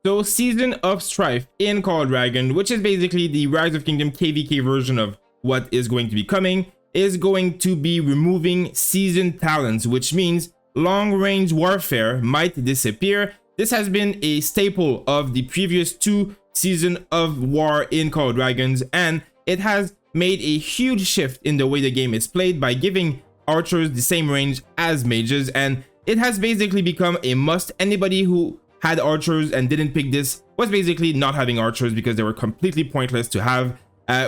So Season of Strife in Call of Dragon, which is basically the Rise of Kingdom KVK version of what is going to be coming, is going to be removing season talents, which means long-range warfare might disappear. This has been a staple of the previous 2 Season of War in Call of Dragons, and it has made a huge shift in the way the game is played by giving archers the same range as mages, and it has basically become a must. Anybody who had archers and didn't pick this was basically not having archers because they were completely pointless to have,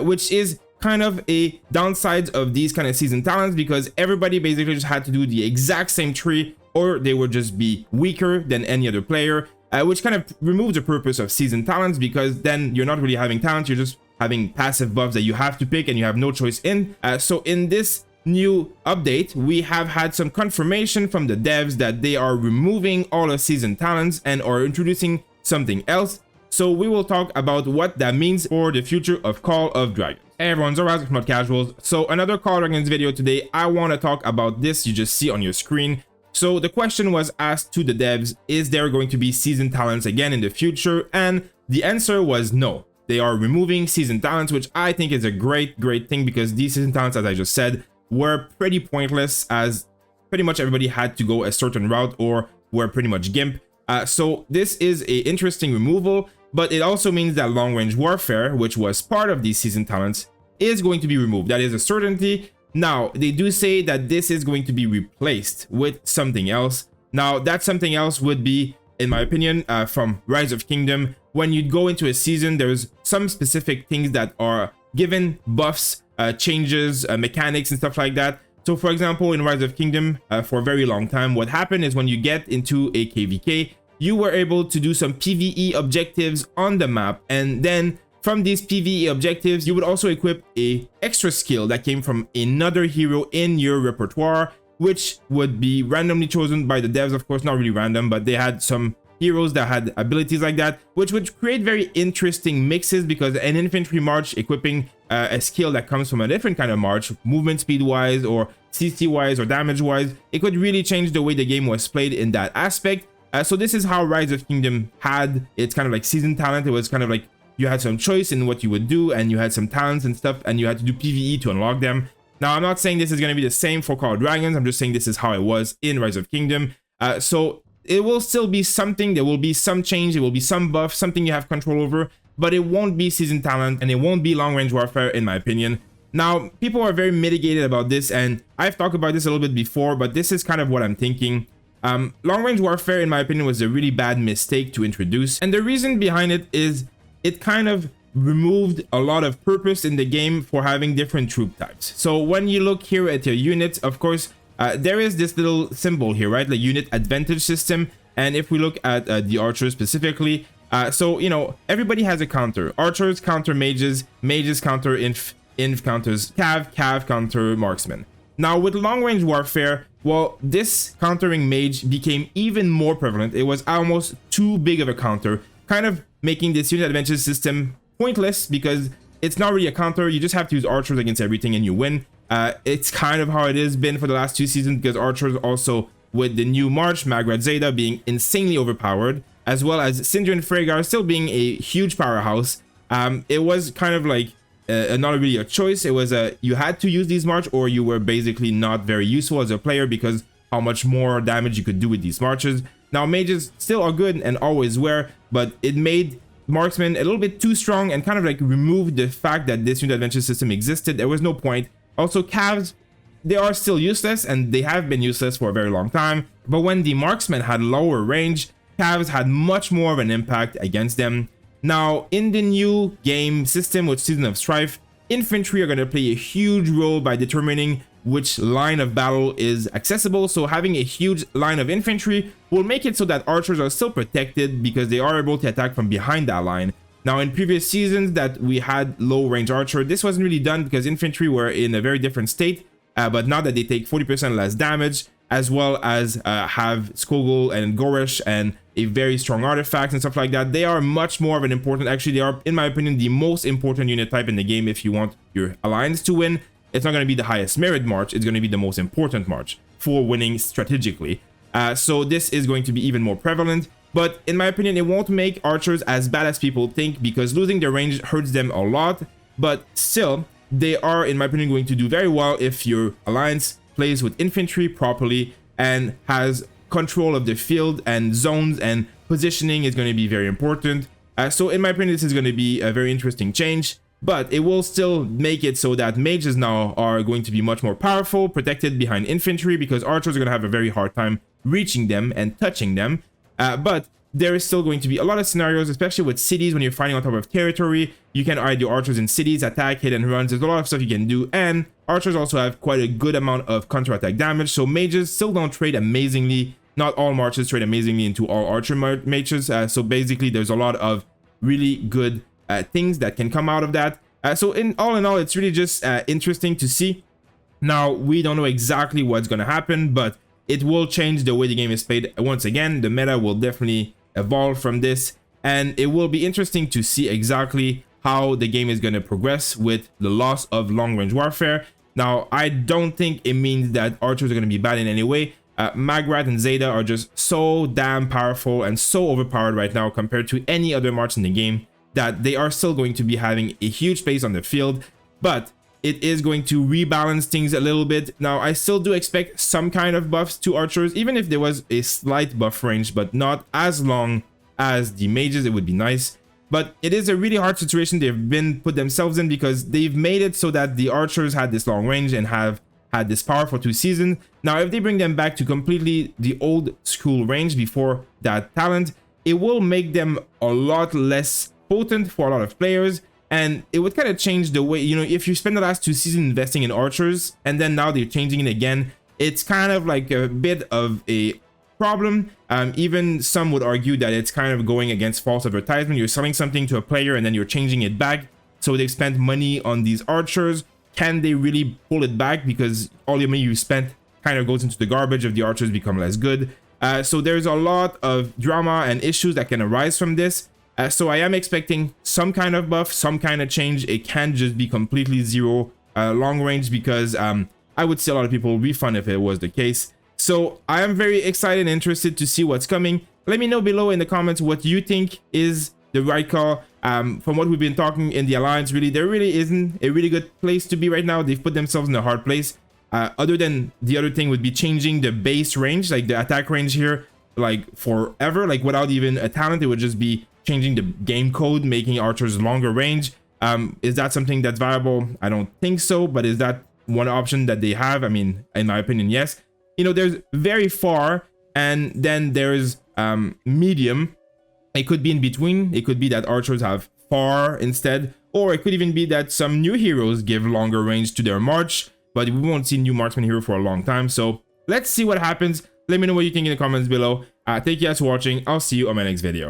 which is kind of a downside of these kind of season talents, because everybody basically just had to do the exact same tree or they would just be weaker than any other player, which kind of removes the purpose of season talents, because then you're not really having talents, you're just having passive buffs that you have to pick and you have no choice in. So in this new update, we have had some confirmation from the devs that they are removing all of season talents and are introducing something else. So we will talk about what that means for the future of Call of Dragons. Hey everyone, Zoraz from Not Casuals. So another Call of Dragons video today. I want to talk about this you just see on your screen. So the question was asked to the devs, is there going to be season talents again in the future? And the answer was no. They are removing season talents, which I think is a great thing, because these season talents, as I just said, were pretty pointless, as pretty much everybody had to go a certain route or were pretty much gimp. So this is a interesting removal, but it also means that long-range warfare, which was part of these season talents, is going to be removed. That is a certainty. Now, they do say that this is going to be replaced with something else. Now, that something else would be, in my opinion, from Rise of Kingdom. When you go into a season, there's some specific things that are given buffs, changes, mechanics and stuff like that. So for example, in Rise of Kingdom, for a very long time, what happened is when you get into a KVK, you were able to do some PvE objectives on the map, and then from these PvE objectives, you would also equip a extra skill that came from another hero in your repertoire, which would be randomly chosen by the devs. Of course, not really random, but they had some heroes that had abilities like that, which would create very interesting mixes, because an infantry march equipping a skill that comes from a different kind of march, movement speed wise or CC wise or damage wise, it could really change the way the game was played in that aspect. So this is how Rise of Kingdom had its kind of like season talent. It was kind of like you had some choice in what you would do, and you had some talents and stuff, and you had to do PvE to unlock them. Now, I'm not saying this is going to be the same for Call of Dragons. I'm just saying this is how it was in Rise of Kingdom. So it will still be something. There will be some change. There will be some buff, something you have control over, but it won't be season talent, and it won't be long-range warfare, in my opinion. Now, people are very mitigated about this, and I've talked about this a little bit before, but this is kind of what I'm thinking. Long-range warfare, in my opinion, was a really bad mistake to introduce, and the reason behind it is it kind of removed a lot of purpose in the game for having different troop types. So when you look here at your units, of course, there is this little symbol here, right? The unit advantage system. And if we look at the archers specifically, so, you know, everybody has a counter. Archers counter mages, mages counter inf counters cav counter marksman. Now with long-range warfare, well, this countering mage became even more prevalent. It was almost too big of a counter, kind of making this unit advantage system pointless, because it's not really a counter. You just have to use archers against everything and you win. It's kind of how it has been for the last 2 seasons, because archers also, with the new March, Magrat Zeta being insanely overpowered, as well as Sindri and Freygar still being a huge powerhouse, it was kind of like not really a choice. It was you had to use these March, or you were basically not very useful as a player, because how much more damage you could do with these marches. Now, mages still are good and always were, but it made marksmen a little bit too strong and kind of like removed the fact that this unit advantage system existed. There was no point. Also, calves, they are still useless, and they have been useless for a very long time. But when the marksmen had lower range, calves had much more of an impact against them. Now, in the new game system with Season of Strife, infantry are going to play a huge role by determining which line of battle is accessible. So having a huge line of infantry will make it so that archers are still protected, because they are able to attack from behind that line. Now, in previous seasons that we had low range archer, this wasn't really done because infantry were in a very different state. But now that they take 40% less damage, as well as have Skogul and Gorish and a very strong artifact and stuff like that, they are much more of an important, actually they are, in my opinion, the most important unit type in the game if you want your alliance to win. It's not going to be the highest merit march, it's going to be the most important march for winning strategically. So this is going to be even more prevalent. but in my opinion, it won't make archers as bad as people think, because losing their range hurts them a lot. But still, they are, in my opinion, going to do very well if your alliance plays with infantry properly and has control of the field and zones, and positioning is going to be very important. So in my opinion, this is going to be a very interesting change, but it will still make it so that mages now are going to be much more powerful, protected behind infantry, because archers are going to have a very hard time reaching them and touching them. But there is still going to be a lot of scenarios, especially with cities. When you're fighting on top of territory, you can hide your archers in cities, attack, hit and runs. There's a lot of stuff you can do, and archers also have quite a good amount of counterattack damage, so mages still don't trade amazingly. Not all marches trade amazingly into all archer mages, so basically there's a lot of really good things that can come out of that. So in all, it's really just interesting to see. Now, we don't know exactly what's going to happen, but it will change the way the game is played. Once again, the meta will definitely evolve from this, and it will be interesting to see exactly how the game is going to progress with the loss of long-range warfare. Now, I don't think it means that archers are going to be bad in any way. Magrat and Zeta are just so damn powerful and so overpowered right now compared to any other march in the game, that they are still going to be having a huge space on the field, but it is going to rebalance things a little bit. Now, I still do expect some kind of buffs to archers, even if there was a slight buff range, but not as long as the mages. It would be nice. But it is a really hard situation they've been put themselves in, because they've made it so that the archers had this long range and have had this power for 2 seasons. Now, if they bring them back to completely the old school range before that talent, it will make them a lot less potent for a lot of players. And it would kind of change the way, you know, if you spend the last 2 seasons investing in archers and then now they're changing it again, it's kind of like a bit of a problem. Even some would argue that it's kind of going against false advertisement. You're selling something to a player and then you're changing it back. So they've spent money on these archers. Can they really pull it back? Because all the money you spent kind of goes into the garbage if the archers become less good. So there's a lot of drama and issues that can arise from this. So I am expecting some kind of buff, some kind of change. It can't just be completely zero long range, because I would see a lot of people refund if it was the case. So I am very excited and interested to see what's coming. Let me know below in the comments what you think is the right call. From what we've been talking in the alliance, really, there really isn't a really good place to be right now. They've put themselves in a hard place. Other than the other thing would be changing the base range, like the attack range here, like forever, like without even a talent. It would just be changing the game code, making archers longer range. Is that something that's viable? I don't think so, but is that one option that they have? I mean, in my opinion, yes. You know, there's very far, and then there's medium. It could be in between. It could be that archers have far instead, or it could even be that some new heroes give longer range to their march, but we won't see new marksman hero for a long time. So let's see what happens. Let me know what you think in the comments below. Thank you guys for watching. I'll see you on my next video.